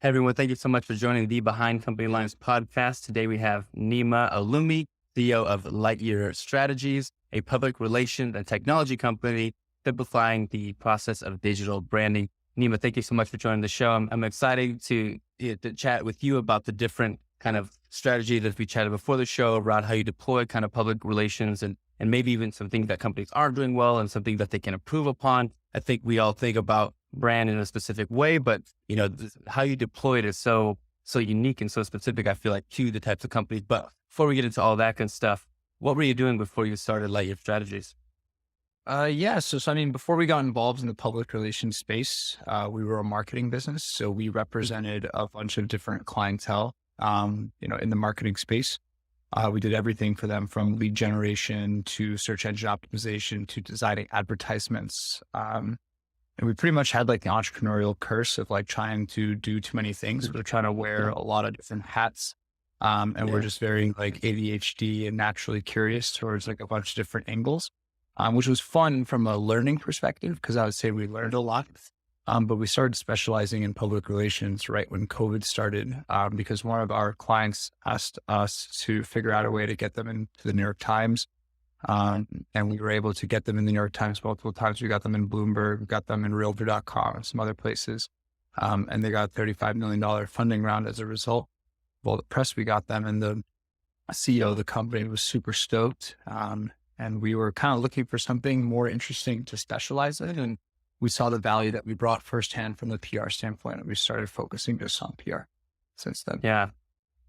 Hey everyone, thank you so much for joining the Behind Company Lines podcast. Today we have Nima Olumi, CEO of Lightyear Strategies, a public relations and technology company simplifying the process of digital branding. Nima, thank you so much for joining the show. I'm excited to chat with you about the different kind of strategy that we chatted before the show around how you deploy kind of public relations and maybe even some things that companies are doing well and something that they can improve upon. I think we all think about brand in a specific way, but how you deploy it is so unique and so specific. I feel like to the types of companies. But before we get into all that good stuff, what were you doing before you started Lightyear Strategies? Before we got involved in the public relations space, we were a marketing business. So we represented a bunch of different clientele, in the marketing space. We did everything for them from lead generation to search engine optimization to designing advertisements. And we pretty much had like the entrepreneurial curse of like trying to do too many things. We're trying to wear a lot of different hats. And we're just very like ADHD and naturally curious towards like a bunch of different angles, which was fun from a learning perspective, because I would say we learned a lot. But we started specializing in public relations right when COVID started, because one of our clients asked us to figure out a way to get them into the New York Times. And we were able to get them in the New York Times multiple times. We got them in Bloomberg, we got them in Realtor.com and some other places. And they got a $35 million funding round as a result of all the press we got them. And the CEO of the company was super stoked. And we were kind of looking for something more interesting to specialize in. And we saw the value that we brought firsthand from the PR standpoint. And we started focusing just on PR since then. Yeah.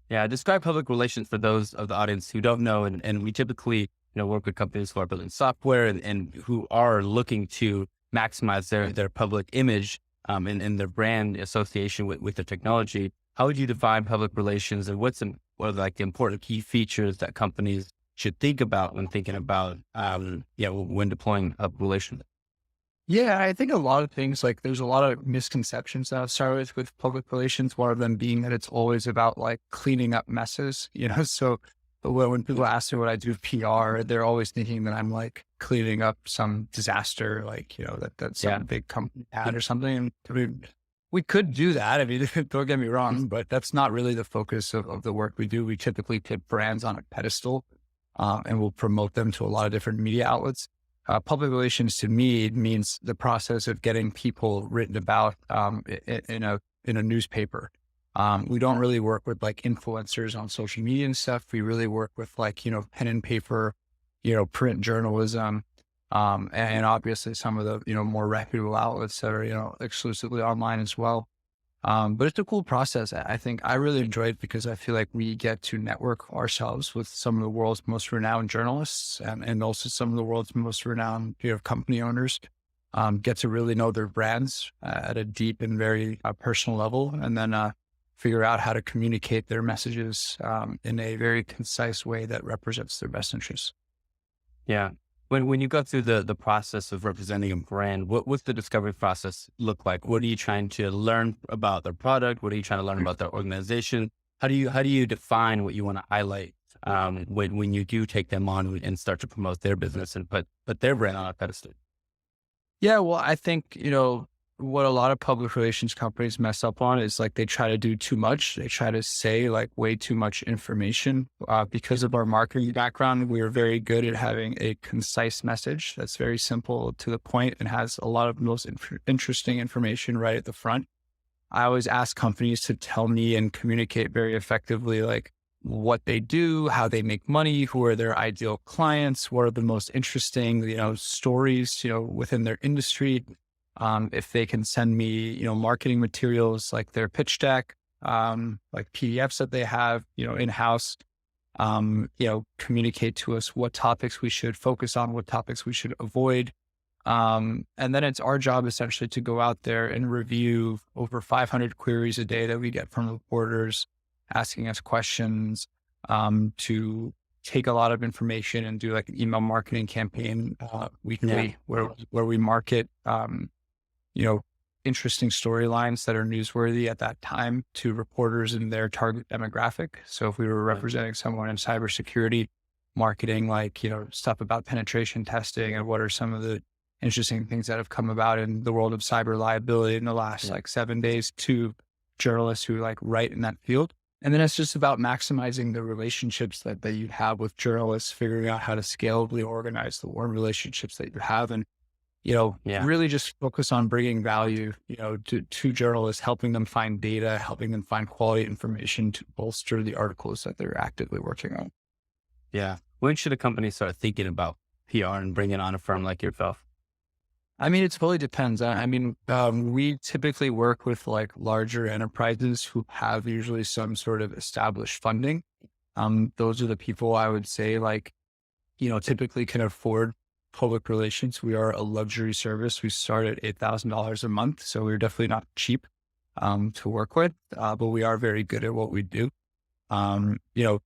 Yeah. Describe public relations for those of the audience who don't know. And we typically work with companies who are building software and who are looking to maximize their public image and their brand association with the technology. How would you define public relations, and what are like the important key features that companies should think about when thinking about when deploying public relations? Yeah, I think a lot of things, like there's a lot of misconceptions that I've started with public relations. One of them being that it's always about like cleaning up messes, so when people ask me what I do with PR, they're always thinking that I'm like cleaning up some disaster, like, that some big company had or something. And I mean, we could do that. I mean, don't get me wrong, but that's not really the focus of the work we do. We typically put brands on a pedestal, and we'll promote them to a lot of different media outlets. Public relations to me means the process of getting people written about in a newspaper. We don't really work with like influencers on social media and stuff. We really work with like, pen and paper, print journalism, and obviously some of the, more reputable outlets that are, exclusively online as well. But it's a cool process. I think I really enjoy it because I feel like we get to network ourselves with some of the world's most renowned journalists and also some of the world's most renowned, company owners. Get to really know their brands at a deep and very personal level, and then figure out how to communicate their messages in a very concise way that represents their best interests. Yeah. When you go through the process of representing a brand, what's the discovery process look like? What are you trying to learn about their product? What are you trying to learn about their organization? How do you define what you want to highlight when you do take them on and start to promote their business and put their brand on a pedestal? Yeah, well, I think, what a lot of public relations companies mess up on is like they try to do too much. They try to say like way too much information. Because of our marketing background, we are very good at having a concise message that's very simple to the point and has a lot of the most interesting information right at the front. I always ask companies to tell me and communicate very effectively, like what they do, how they make money, who are their ideal clients, what are the most interesting, stories, within their industry. If they can send me, marketing materials like their pitch deck, like PDFs that they have, in-house, communicate to us what topics we should focus on, what topics we should avoid. And then it's our job essentially to go out there and review over 500 queries a day that we get from reporters asking us questions, to take a lot of information and do like an email marketing campaign, weekly where we market, interesting storylines that are newsworthy at that time to reporters in their target demographic. So if we were representing someone in cybersecurity, marketing, like, stuff about penetration testing and what are some of the interesting things that have come about in the world of cyber liability in the last like 7 days, to journalists who like write in that field. And then it's just about maximizing the relationships that you have with journalists, figuring out how to scalably organize the warm relationships that you have. And, Yeah. really just focus on bringing value, to journalists, helping them find data, helping them find quality information to bolster the articles that they're actively working on. Yeah. When should a company start thinking about PR and bringing on a firm like yourself? I mean, it totally depends. We typically work with like larger enterprises who have usually some sort of established funding. Those are the people I would say like, typically can afford public relations. We are a luxury service. We start at $8,000 a month. So we're definitely not cheap, to work with, but we are very good at what we do. Um, you know,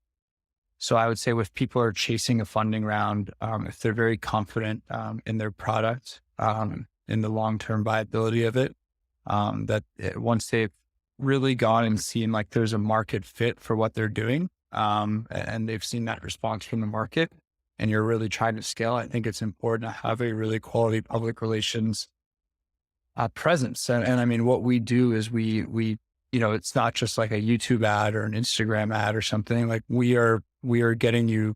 so I would say if people are chasing a funding round, if they're very confident, in their product, in the long-term viability of it, once they've really gone and seen like there's a market fit for what they're doing, and they've seen that response from the market and you're really trying to scale, I think it's important to have a really quality public relations, presence. And I mean, what we do is it's not just like a YouTube ad or an Instagram ad or something. Like we are getting you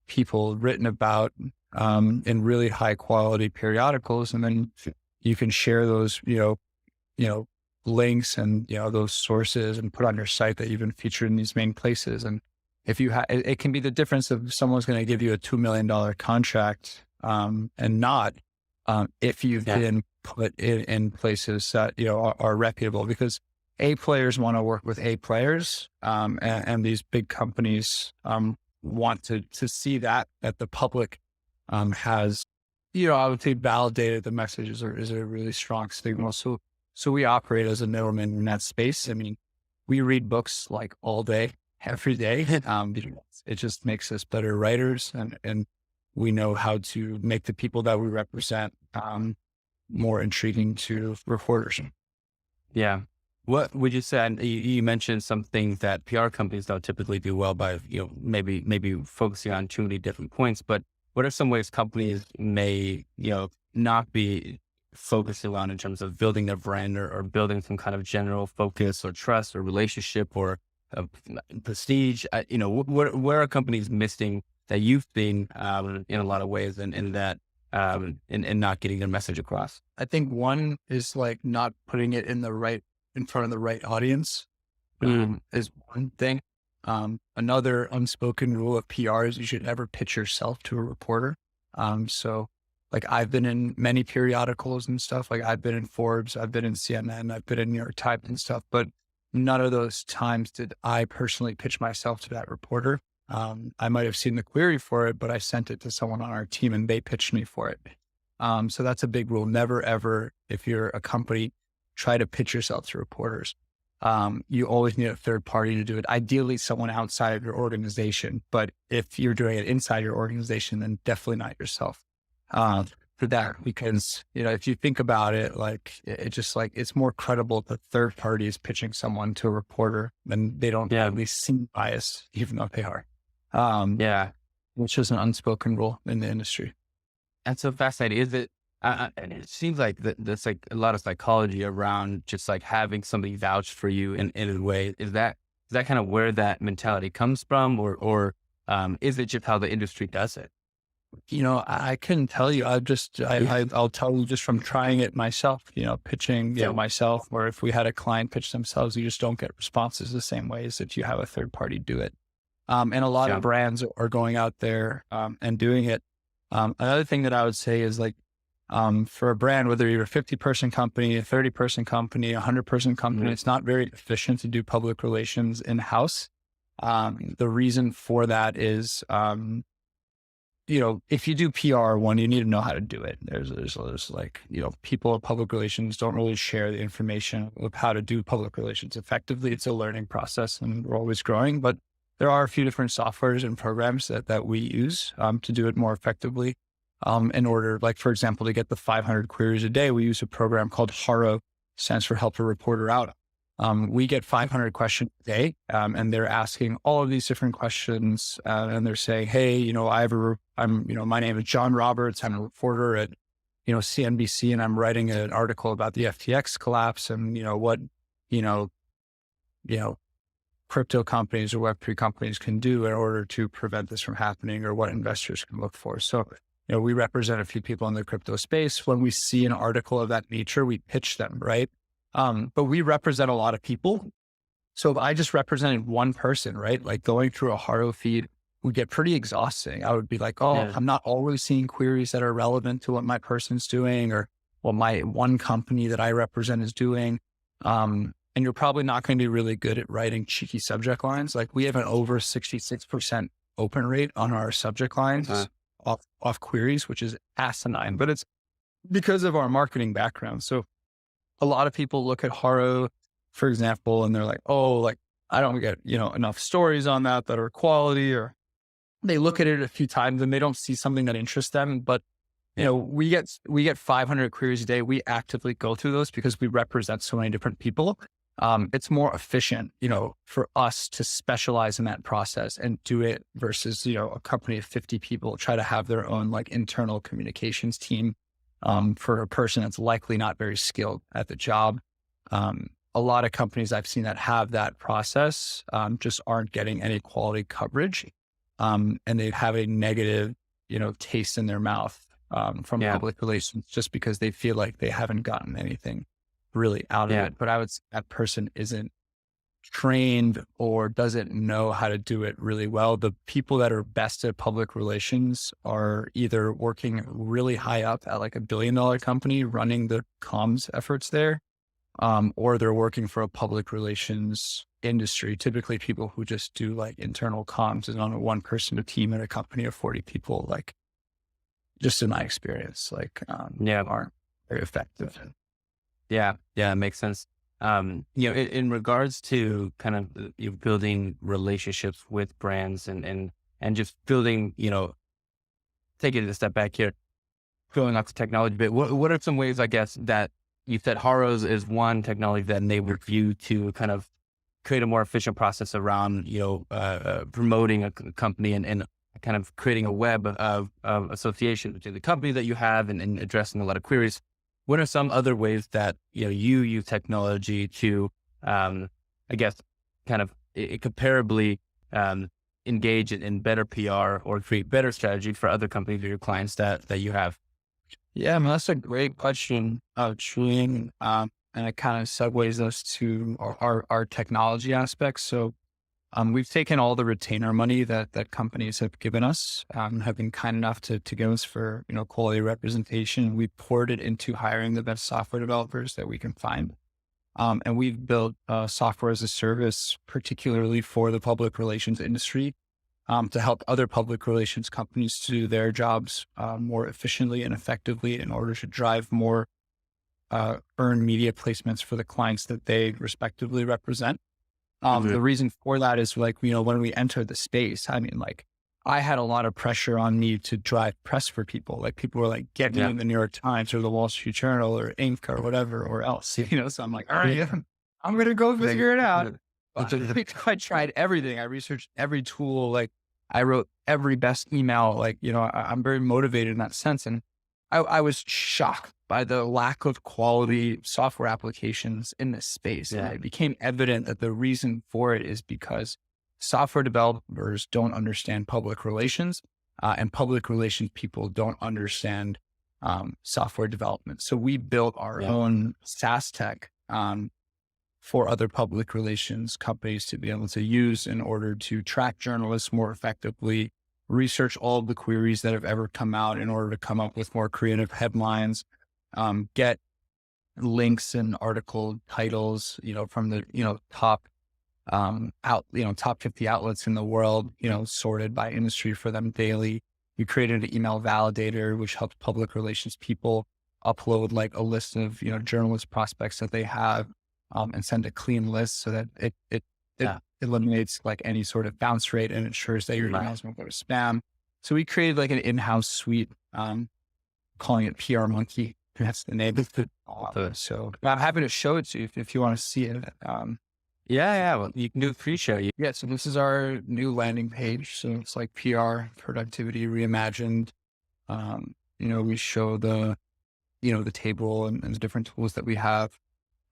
people written about, in really high quality periodicals. And then you can share those, links and, those sources and put on your site that you've been featured in these main places. And if you it can be the difference of someone's going to give you a $2 million contract, and not, if you've been put in places that, are reputable, because A players want to work with A players. And these big companies, want to see that the public, has, I would say validated the message is a really strong signal. So we operate as a middleman in that space. I mean, we read books like all day, every day. It just makes us better writers, and we know how to make the people that we represent, more intriguing to reporters. Yeah. What would you say? And you mentioned some things that PR companies don't typically do well by, maybe focusing on too many different points, but what are some ways companies may, not be focusing on in terms of building their brand or building some kind of general focus or trust or relationship or prestige? Where are companies missing that you've seen, in a lot of ways and in that, in not getting their message across? I think one is like not putting it in front of the right audience, is one thing. Another unspoken rule of PR is you should never pitch yourself to a reporter. So like I've been in many periodicals and stuff, like I've been in Forbes, I've been in CNN, I've been in New York Times and stuff, but none of those times did I personally pitch myself to that reporter. I might've seen the query for it, but I sent it to someone on our team and they pitched me for it. So that's a big rule. Never, ever, if you're a company, try to pitch yourself to reporters. You always need a third party to do it. Ideally, someone outside of your organization. But if you're doing it inside your organization, then definitely not yourself. For that, because, if you think about it, like it just like, it's more credible that third party is pitching someone to a reporter than they don't at least seem biased, even though they are. Which is an unspoken rule in the industry. That's so fascinating. Is it, and it seems like there's like a lot of psychology around just like having somebody vouch for you in a way. Is that kind of where that mentality comes from, or is it just how the industry does it? I couldn't tell you. I'll tell you just from trying it myself, pitching, myself, or if we had a client pitch themselves, you just don't get responses the same way as if you have a third party do it. And a lot of brands are going out there, and doing it. Another thing that I would say is like, for a brand, whether you're a 50-person company, a 30-person company, a 100-person company, it's not very efficient to do public relations in-house. The reason for that is, if you do PR, you need to know how to do it. There's like, people at public relations don't really share the information of how to do public relations effectively. It's a learning process and we're always growing, but there are a few different softwares and programs that we use, to do it more effectively. In order, like, for example, to get the 500 queries a day, we use a program called HARO, stands for Help a Reporter Out. We get 500 questions a day, and they're asking all of these different questions, and they're saying, hey, my name is John Roberts. I'm a reporter at, CNBC, and I'm writing an article about the FTX collapse and, crypto companies or Web3 companies can do in order to prevent this from happening, or what investors can look for. So, we represent a few people in the crypto space. When we see an article of that nature, we pitch them, right? But we represent a lot of people. So if I just represented one person, right, like going through a Haro feed would get pretty exhausting. I would be like, oh, I'm not always seeing queries that are relevant to what my person's doing or what my one company that I represent is doing. And you're probably not going to be really good at writing cheeky subject lines. Like we have an over 66% open rate on our subject lines off queries, which is asinine, but it's because of our marketing background. So a lot of people look at Haro, for example, and they're like, oh, like I don't get, enough stories on that are quality, or they look at it a few times and they don't see something that interests them. But, we get 500 queries a day. We actively go through those because we represent so many different people. It's more efficient, for us to specialize in that process and do it versus, a company of 50 people try to have their own like internal communications team, for a person that's likely not very skilled at the job. A lot of companies I've seen that have that process, just aren't getting any quality coverage. And they have a negative, taste in their mouth, from public relations, just because they feel like they haven't gotten anything really out of it. But I would say that person isn't trained or doesn't know how to do it really well. The people that are best at public relations are either working really high up at like $1 billion company running the comms efforts there, or they're working for a public relations industry, typically people who just do like internal comms and on a one person team at a company of 40 people, like just in my experience, aren't very effective. Yeah. It makes sense. In regards to kind of you building relationships with brands and just building, taking it a step back here, going off the technology bit, what are some ways, I guess, that you said Haro's is one technology that enabled you to kind of create a more efficient process around, promoting a company and kind of creating a web of association between the company that you have and addressing a lot of queries. What are some other ways that, you use technology to, I guess, kind of comparably engage in better PR or create better strategy for other companies or your clients that you have? Yeah, that's a great question, Julian. And it kind of segues us to our technology aspects. So we've taken all the retainer money that companies have given us, have been kind enough to give us for, quality representation. We poured it into hiring the best software developers that we can find. And we've built software as a service, particularly for the public relations industry, to help other public relations companies to do their jobs more efficiently and effectively in order to drive more earned media placements for the clients that they respectively represent. The reason for that is when we entered the space, I had a lot of pressure on me to drive press for people. Like people were like, get me in the New York Times or the Wall Street Journal or Inc. or whatever, or else, so I'm like, all right, I'm going to go figure it out. I tried everything. I researched every tool. Like I wrote every best email. I'm very motivated in that sense. And I was shocked by the lack of quality software applications in this space. And it became evident that the reason for it is because software developers don't understand public relations, and public relations people don't understand software development. So we built our own SaaS tech for other public relations companies to be able to use in order to track journalists more effectively, research all of the queries that have ever come out in order to come up with more creative headlines, get links and article titles, from the, top, top 50 outlets in the world, sorted by industry for them daily. We created an email validator, which helps public relations people upload like a list of, journalist prospects that they have, and send a clean list so that it eliminates like any sort of bounce rate and ensures that your emails won't go to spam. So we created like an in-house suite, calling it PR Monkey. That's the name of it. So I'm happy to show it to you if you want to see it. Well, you can do a pre-show. Yeah. So this is our new landing page. So it's like PR productivity reimagined. We show the table and the different tools that we have.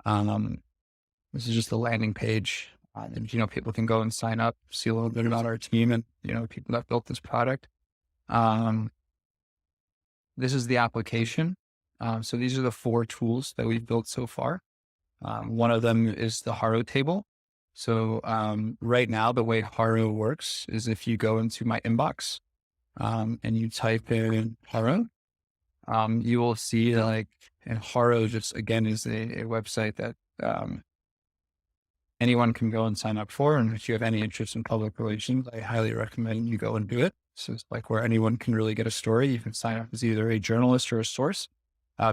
This is just the landing page. And, people can go and sign up, see a little bit about our team and, people that built this product. Um, this is the application. So these are the 4 tools that we've built so far. One of them is the Haro table. So right now, the way Haro works is if you go into my inbox and you type in Haro, you will see and Haro just again is a website that anyone can go and sign up for. And if you have any interest in public relations, I highly recommend you go and do it. So it's where anyone can really get a story. You can sign up as either a journalist or a source.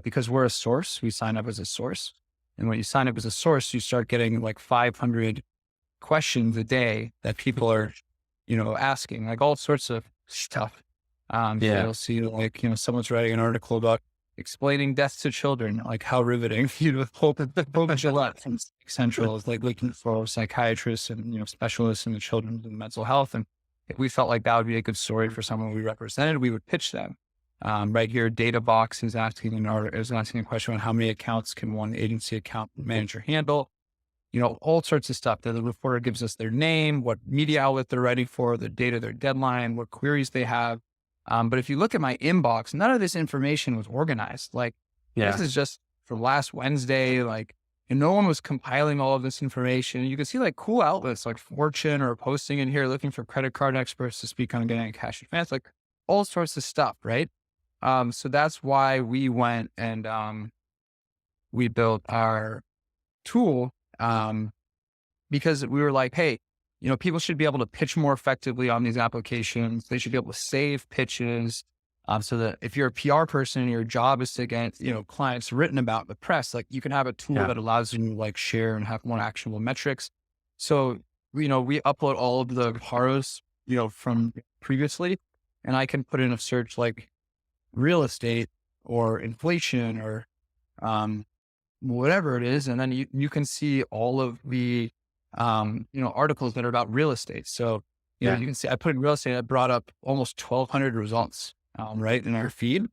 Because we're a source, we sign up as a source. And when you sign up as a source, you start getting 500 questions a day that people are, asking, all sorts of stuff. So you'll see someone's writing an article about explaining death to children, how riveting. Hope Gillette from Central is looking for psychiatrists and, specialists in the children's and mental health. And if we felt like that would be a good story for someone we represented, we would pitch them. Right here, Databox is asking a question on how many accounts can one agency account manager handle, all sorts of stuff. The reporter gives us their name, what media outlet they're writing for, the date of their deadline, what queries they have. But if you look at my inbox, none of this information was organized. This is just from last Wednesday, and no one was compiling all of this information. You can see cool outlets like Fortune or posting in here, looking for credit card experts to speak on getting a cash advance, all sorts of stuff. Right. So that's why we went and, we built our tool, because we were hey, people should be able to pitch more effectively on these applications. They should be able to save pitches. So that if you're a PR person and your job is to get, clients written about in the press, you can have a tool that allows you to share and have more actionable metrics. So, we upload all of the Haros, from previously, and I can put in a search real estate or inflation or, whatever it is. And then you can see all of the, articles that are about real estate. So, you can see I put in real estate, I brought up almost 1,200 results, right in our feed.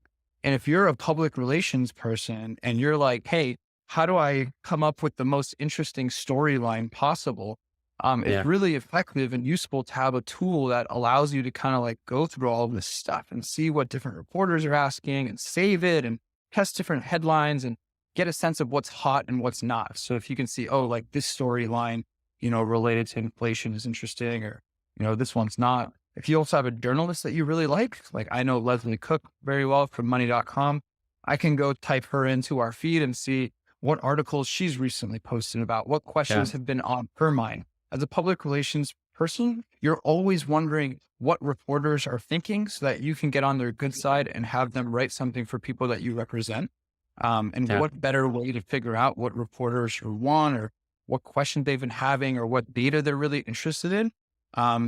And if you're a public relations person and you're hey, how do I come up with the most interesting storyline possible? It's really effective and useful to have a tool that allows you to kind of go through all of this stuff and see what different reporters are asking and save it and test different headlines and get a sense of what's hot and what's not. So if you can see, this storyline, related to inflation is interesting, or, this one's not. If you also have a journalist that you really like I know Leslie Cook very well from money.com, I can go type her into our feed and see what articles she's recently posted about, what questions have been on her mind. As a public relations person, you're always wondering what reporters are thinking so that you can get on their good side and have them write something for people that you represent. What better way to figure out what reporters want or what questions they've been having or what data they're really interested in,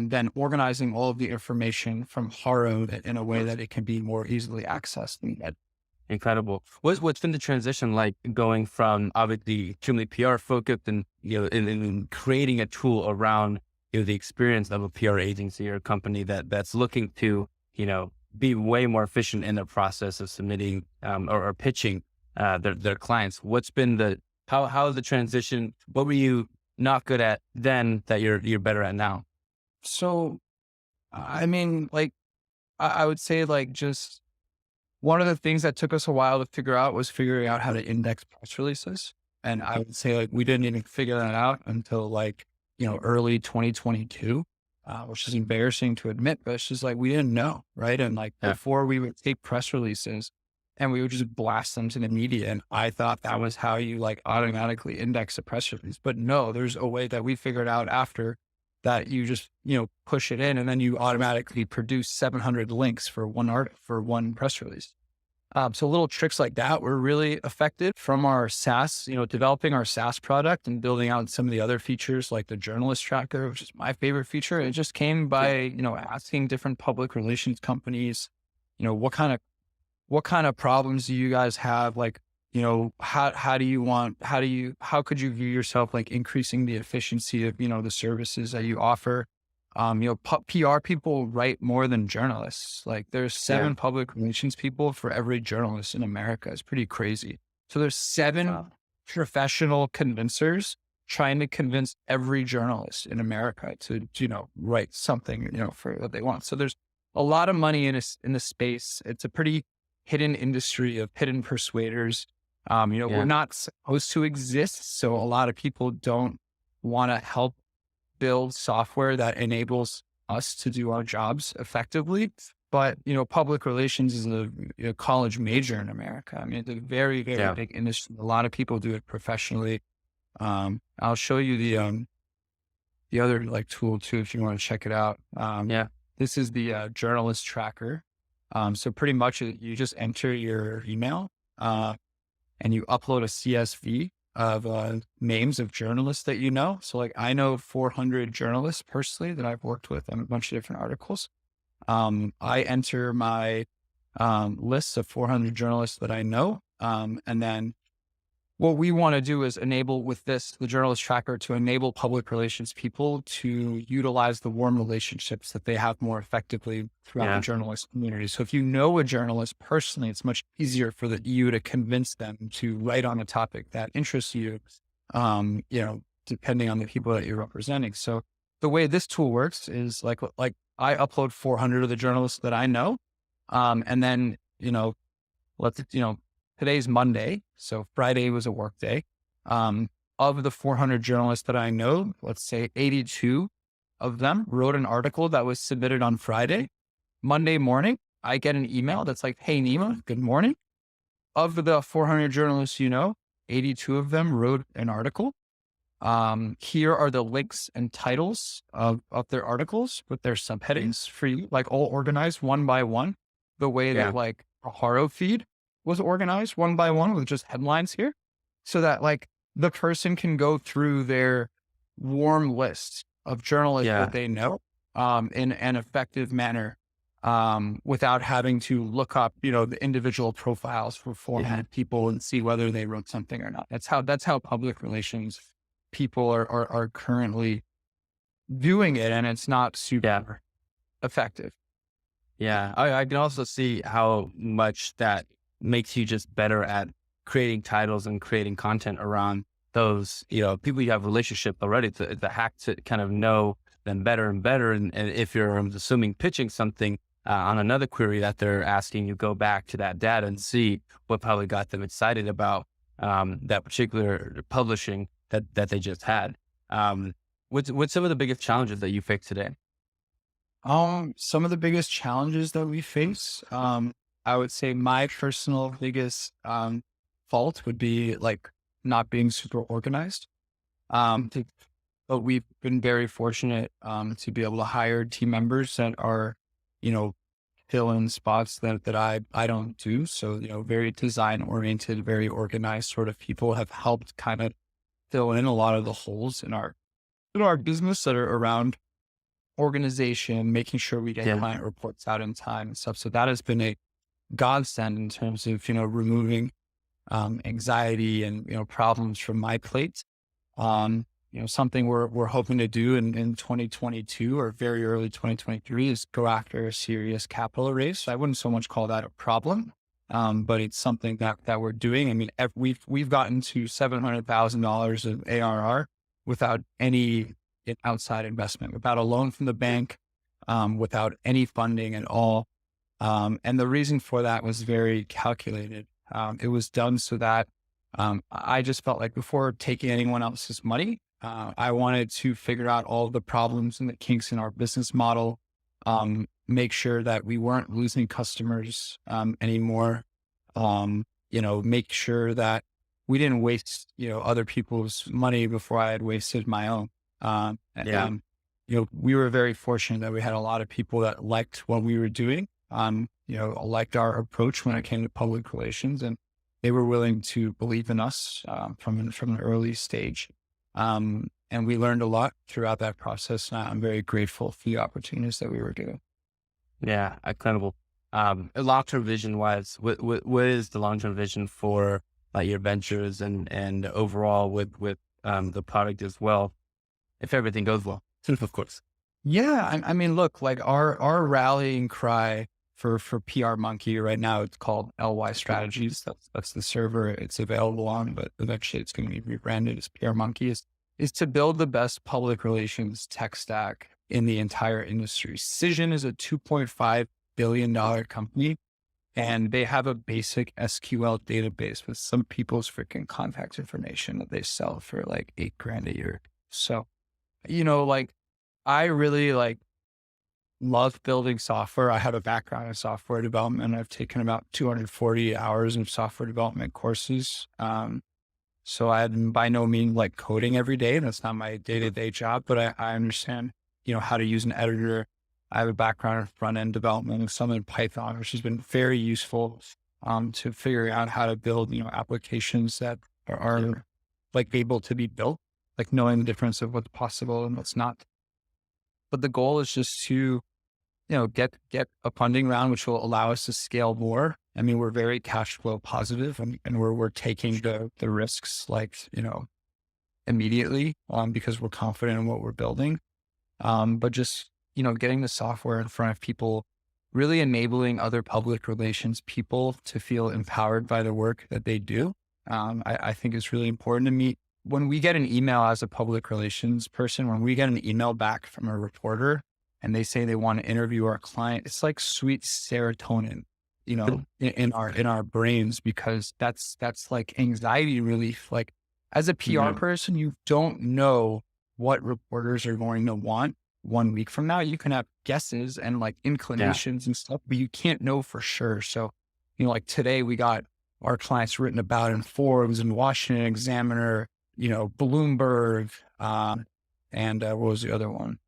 than organizing all of the information from Haro in a way that it can be more easily accessed. Incredible. What's been the transition going from obviously extremely PR focused and, in creating a tool around, the experience of a PR agency or a company that's looking to, be way more efficient in the process of submitting, or pitching, their clients. What's been how is the transition? What were you not good at then that you're better at now? So, I mean, I would say just one of the things that took us a while to figure out was figuring out how to index press releases. And I would say we didn't even figure that out until early 2022, which is embarrassing to admit, but it's just we didn't know. Right. And before we would take press releases and we would just blast them to the media. And I thought that was how you automatically index a press release, but no, there's a way that we figured out after that you just, push it in and then you automatically produce 700 links for one press release. So little tricks like that were really effective from our SaaS, developing our SaaS product and building out some of the other features like the journalist tracker, which is my favorite feature. It just came by, asking different public relations companies, what kind of problems do you guys have? How could you view yourself increasing the efficiency of, the services that you offer? PR people write more than journalists. There's 7 public relations people for every journalist in America. It's pretty crazy. So there's 7 professional convincers trying to convince every journalist in America to, write something, for what they want. So there's a lot of money in the space. It's a pretty hidden industry of hidden persuaders. We're not supposed to exist. So a lot of people don't want to help build software that enables us to do our jobs effectively. But, public relations is a college major in America. I mean, it's a very, very big industry. A lot of people do it professionally. I'll show you the other like tool too, if you want to check it out. This is the journalist tracker. So pretty much you just enter your email, and you upload a CSV of names of journalists that you know. So like I know 400 journalists personally that I've worked with on a bunch of different articles. I enter my lists of 400 journalists that I know. And then what we want to do is enable with this, the journalist tracker, to enable public relations people to utilize the warm relationships that they have more effectively throughout the journalist community. So if you know a journalist personally, it's much easier for you to convince them to write on a topic that interests you, depending on the people that you're representing. So the way this tool works is like I upload 400 of the journalists that I know. And then, today's Monday. So Friday was a work day. Of the 400 journalists that I know, let's say 82 of them wrote an article that was submitted on Friday. Monday morning, I get an email that's like, "Hey, Nima, good morning. Of the 400 journalists, 82 of them wrote an article. Here are the links and titles of their articles with their subheadings for you, like all organized one by one, the way that like a Haro feed was organized one by one with just headlines here, so that like the person can go through their warm list of journalists that they know in an effective manner, without having to look up, the individual profiles for 400 people and see whether they wrote something or not. That's how public relations people are currently doing it, and it's not super effective. Yeah, I can also see how much that makes you just better at creating titles and creating content around those, people you have a relationship already. It's a hack to kind of know them better and better. And if you're, I'm assuming, pitching something on another query that they're asking, you go back to that data and see what probably got them excited about that particular publishing that they just had. What's some of the biggest challenges that you face today? Some of the biggest challenges that we face, I would say my personal biggest fault would be like not being super organized. But we've been very fortunate to be able to hire team members that are, fill in spots that I don't do. So, very design oriented, very organized sort of people have helped kind of fill in a lot of the holes in our business that are around organization, making sure we get client reports out in time and stuff. So that has been a godsend in terms of, removing anxiety and, problems from my plate. Something we're hoping to do in 2022 or very early 2023 is go after a serious capital raise. So I wouldn't so much call that a problem, but it's something that we're doing. I mean, we've gotten to $700,000 of ARR without any outside investment, without a loan from the bank, without any funding at all. And the reason for that was very calculated. It was done so that I just felt like before taking anyone else's money, I wanted to figure out all the problems and the kinks in our business model, make sure that we weren't losing customers anymore, make sure that we didn't waste, other people's money before I had wasted my own. We were very fortunate that we had a lot of people that liked what we were doing, liked our approach when it came to public relations, and they were willing to believe in us from an early stage. And we learned a lot throughout that process. And I'm very grateful for the opportunities that we were given. Yeah, incredible. Long-term vision wise, what is the long-term vision for your ventures and overall with the product as well, if everything goes well, of course? Yeah. I mean, look, like our rallying cry for PR Monkey right now, it's called LY Strategies. That's the server it's available on, but eventually it's going to be rebranded as PR Monkey. is to build the best public relations tech stack in the entire industry. Cision is a $2.5 billion company, and they have a basic SQL database with some people's freaking contact information that they sell for like $8,000 a year. So, like I really love building software. I have a background in software development. I've taken about 240 hours of software development courses. So I'm by no means like coding every day. That's not my day-to-day job, but I understand, how to use an editor. I have a background in front-end development and some in Python, which has been very useful to figuring out how to build, applications that are like able to be built, like knowing the difference of what's possible and what's not. But the goal is just to, get a funding round, which will allow us to scale more. I mean, we're very cash flow positive, and we're taking the risks immediately because we're confident in what we're building. But just, getting the software in front of people, really enabling other public relations people to feel empowered by the work that they do. I think is really important to me. When we get an email as a public relations person, when we get an email back from a reporter and they say they want to interview our client, it's like sweet serotonin, in our brains, because that's like anxiety relief. Like as a PR person, you don't know what reporters are going to want 1 week from now. You can have guesses and like inclinations and stuff, but you can't know for sure. So, like today we got our clients written about in Forbes and Washington Examiner, Bloomberg, and what was the other one?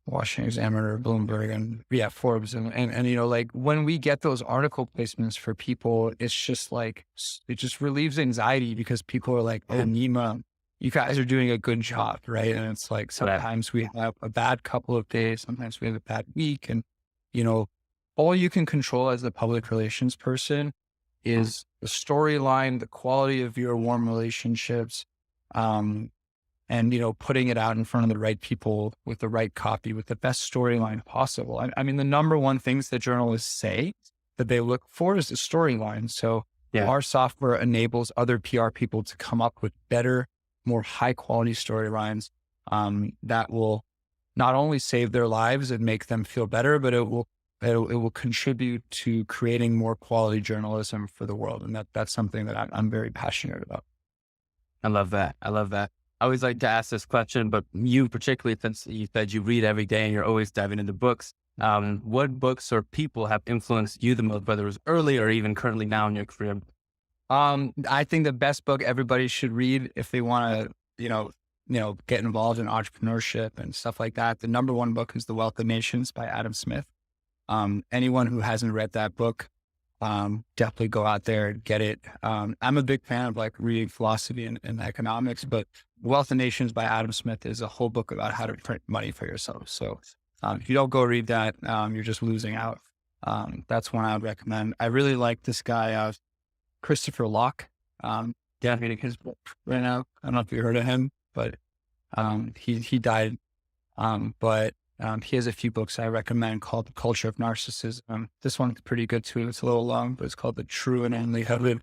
Washington Examiner, Bloomberg, and Forbes. And, like when we get those article placements for people, it's just like, it just relieves anxiety because people are like, oh, Nima, you guys are doing a good job. Right. And it's like, sometimes we have a bad couple of days, sometimes we have a bad week. And, all you can control as a public relations person is the storyline, the quality of your warm relationships, and, putting it out in front of the right people with the right copy, with the best storyline possible. I mean, the number one things that journalists say that they look for is the storyline. So our software enables other PR people to come up with better, more high quality storylines that will not only save their lives and make them feel better, but it will contribute to creating more quality journalism for the world. And that's something that I'm very passionate about. I love that. I always like to ask this question, but you particularly, since you said you read every day and you're always diving into books, what books or people have influenced you the most, whether it was early or even currently now in your career? I think the best book everybody should read if they want to, get involved in entrepreneurship and stuff like that. The number one book is The Wealth of Nations by Adam Smith. Anyone who hasn't read that book, definitely go out there and get it. I'm a big fan of like reading philosophy and economics, but Wealth of Nations by Adam Smith is a whole book about how to print money for yourself. So if you don't go read that, you're just losing out. That's one I would recommend. I really like this guy, Christopher Locke. Reading his book right now. I don't know if you heard of him, but he died. But he has a few books I recommend called The Culture of Narcissism. This one's pretty good too. It's a little long, but it's called The True and Only Heaven.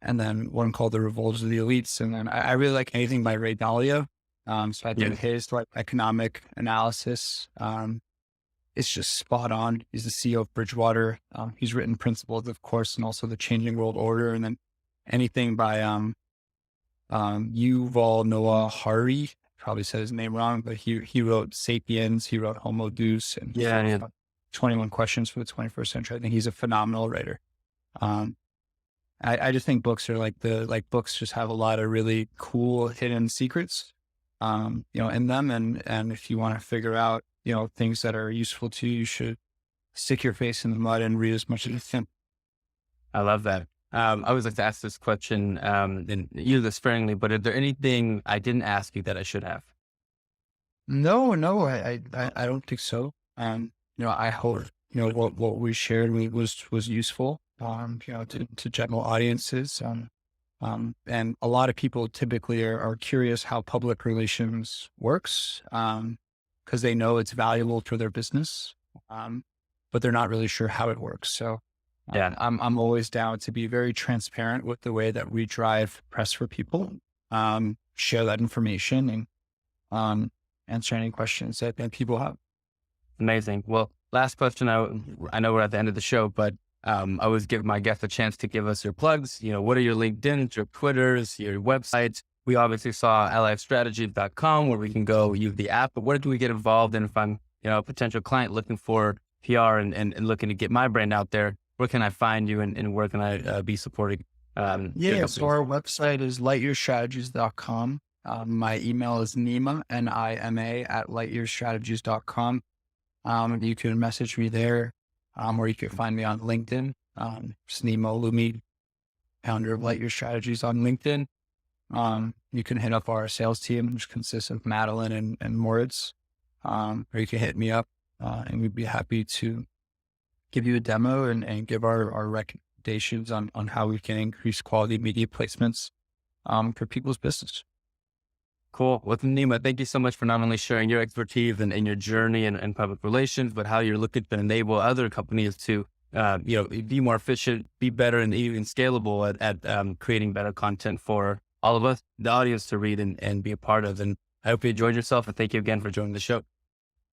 And then one called The Revolt of the Elites. And then I really like anything by Ray Dalio. So I think his like economic analysis, it's just spot on. He's the CEO of Bridgewater. He's written Principles, of course, and also The Changing World Order. And then anything by Yuval Noah Harari. Probably said his name wrong, but he wrote Sapiens, he wrote Homo Deus, and 21 Questions for the 21st Century. I think he's a phenomenal writer. I just think books are books just have a lot of really cool hidden secrets, in them. And if you want to figure out, things that are useful to you, you should stick your face in the mud and read as much as you can. I love that. I always like to ask this question, and use this sparingly, but is there anything I didn't ask you that I should have? No, I don't think so. I hope, what we shared was useful, to general audiences. And a lot of people typically are curious how public relations works, because they know it's valuable for their business, but they're not really sure how it works. So I'm always down to be very transparent with the way that we drive press for people. share that information and answer any questions that people have. Amazing. Well, last question. I know we're at the end of the show, but I always give my guests a chance to give us your plugs. What are your LinkedIn's, your Twitters, your websites? We obviously saw lifestrategies.com where we can go use the app, but where do we get involved? And if I'm, a potential client looking for PR and looking to get my brand out there, where can I find you and where can I be supporting? So our website is lightyearstrategies.com. My email is Nima, Nima at lightyearstrategies.com. You can message me there, or you can find me on LinkedIn. It's Nima Olumi, founder of Lightyear Strategies on LinkedIn. You can hit up our sales team, which consists of Madeline and Moritz, or you can hit me up, and we'd be happy to give you a demo and give our recommendations on how we can increase quality media placements for people's business. Cool. Well, Nima, thank you so much for not only sharing your expertise and your journey in public relations, but how you're looking to enable other companies to, be more efficient, be better, and even scalable at creating better content for all of us, the audience, to read and be a part of. And I hope you enjoyed yourself. And thank you again for joining the show.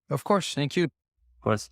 Of course. Thank you. Of course.